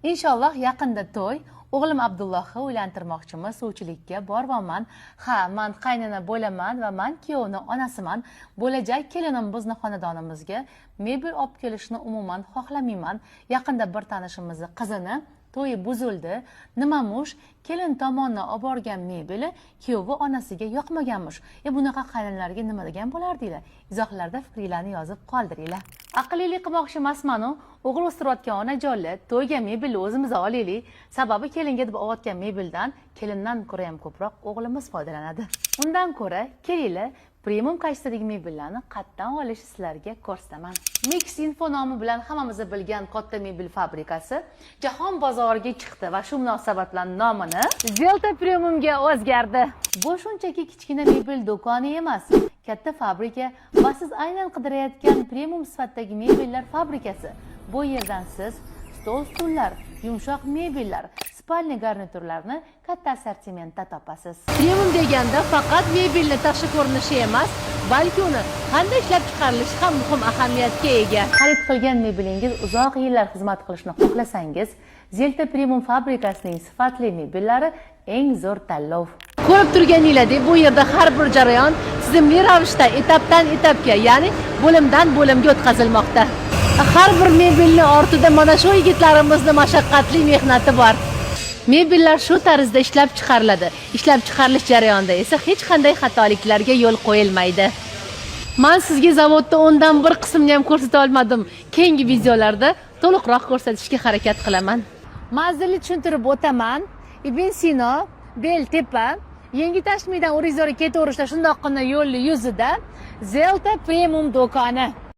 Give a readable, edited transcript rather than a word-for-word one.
Inshaalloh yaqinda to'y. O'g'lim Abdullohni uylantirmoqchimiz, suvchilikka borvaman. Ha, men qaynona bo'laman va men kuyovning onasiman. Bo'lajak kelinim bizni xonadonimizga mebel olib kelishni umuman xohlamayman. Yaqinda bir tanishimizning qizini to'yi buzildi. Nimamush, kelin tomonidan olib borgan mebeli kuyovi onasiga yoqmaganmish. Bunaqa qaynonlarga nima degan bo'lardinglar? Izohlarda fikringizni yozib qoldiringlar. Aqllilik qilmoqchi emasman-u, o'g'il o'stirayotgan onajonlar to'yga mebelni o'zimiz olaylik. Sababi kelinga deb olayotgan mebeldan kelindan ko'ra ham ko'proq o'g'limiz foydalanadi. Undan ko'ra, kelinglar premium kачестводagi mebellarni qayerdan olish sizlarga ko'rsataman. Mix Info nomi bilan hammamiz bilgan katta mebel fabrikasi jahon bozoriga chiqdi va shu munosabat bilan nomini Zelta Premiumga o'zgardi. Bu shunchaki kichkina mebel do'koni emas, katta fabrika va siz aynan qidirayotgan premium sifatdagi mebellar fabrikasi. Bu yerdan siz stol-stullar, yumshoq mebellar, spalni garniturlarni katta assortimentda topasiz. Premium deganda faqat mebelni tashqi ko'rinishi emas, balki uni qanday ishlab chiqarilishi ham muhim ahamiyatga ega. Xarid qilgan mebelingiz uzoq yillar xizmat qilishni xohlasangiz, Zelta Premium fabrikasining sifatli mebellari eng zo'r tanlov. Ko'rib turganinglardek, bu yerda har bir jarayon tizimli ravishda etapdan etapga, ya'ni bo'limdan bo'limga o'tkazilmoqda. Har bir mebelni ortida mana shu yigitlarimizning mashaqqatli mehnati bor. Mebellar shu tarzda ishlab chiqariladi. Ishlab chiqarilish jarayonida esa hech qanday xatoliklarga yo'l qo'yilmaydi. Men sizga zavodda o'ndan bir qismini ham ko'rsata olmadim. Keyingi videolarda to'liqroq ko'rsatishga harakat qilaman. Manzilni tushuntirib o'taman. Ibn Sino, Beltepa, Yangi Tashmiydan O'rizor ketaverishda shundoqqina yo'lni yuzida Zelta Premium do'koni.